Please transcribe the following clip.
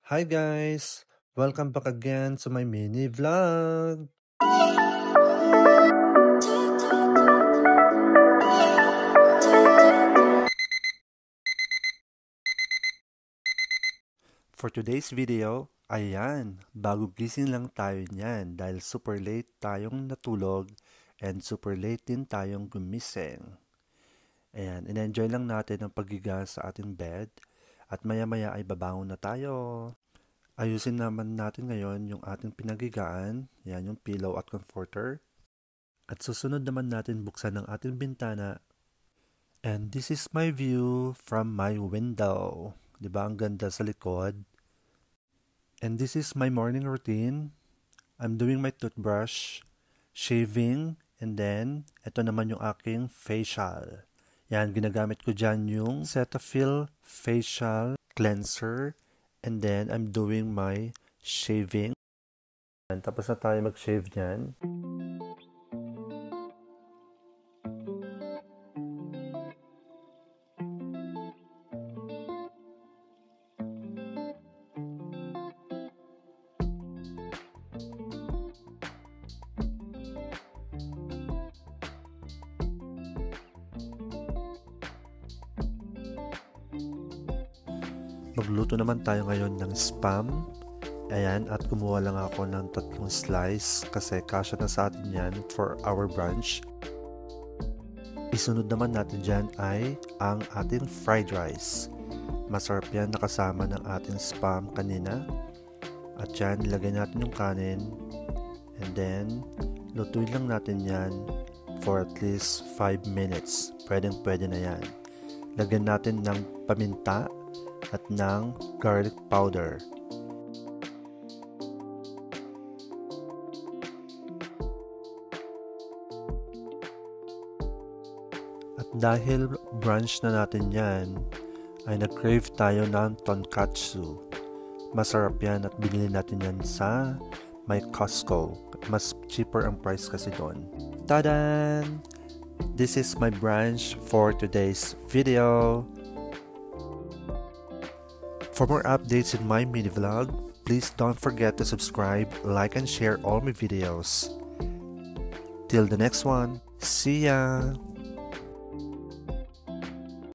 Hi guys! Welcome back again to my mini vlog! For today's video, ayan, bago gising lang tayo niyan dahil super late tayong natulog and super late din tayong gumising. Ayan, in-enjoy lang natin ang paghiga sa ating bed at maya-maya ay babangon na tayo. Ayusin naman natin ngayon yung ating pinaghigaan, yan yung pillow at comforter. At susunod naman natin buksan ang ating bintana. And this is my view from my window. Diba ang ganda sa likod? And this is my morning routine. I'm doing my toothbrush, shaving, and then ito naman yung aking facial. Yan, ginagamit ko dyan yung Cetaphil Facial Cleanser. And then I'm doing my shaving. And tapos na tayo mag-shave dyan. Magluto naman tayo ngayon ng spam. Ayan, at kumuha lang ako ng 3 slice kasi kasya na sa atin yan for our brunch. Isunod naman natin dyan ay ang ating fried rice. Masarap yan nakasama ng ating spam kanina. At dyan, ilagay natin yung kanin. And then, lutuin lang natin yan for at least 5 minutes. Pwede na yan. Lagyan natin ng paminta at ng garlic powder. At dahil brunch na natin yan, ay nag-crave tayo ng tonkatsu. Masarap yan at binili natin yan sa may Costco. Mas cheaper ang price kasi doon. Tadan! This is my brunch for today's video. For more updates in my mini vlog, please don't forget to subscribe, like, and share all my videos. Till the next one, see ya!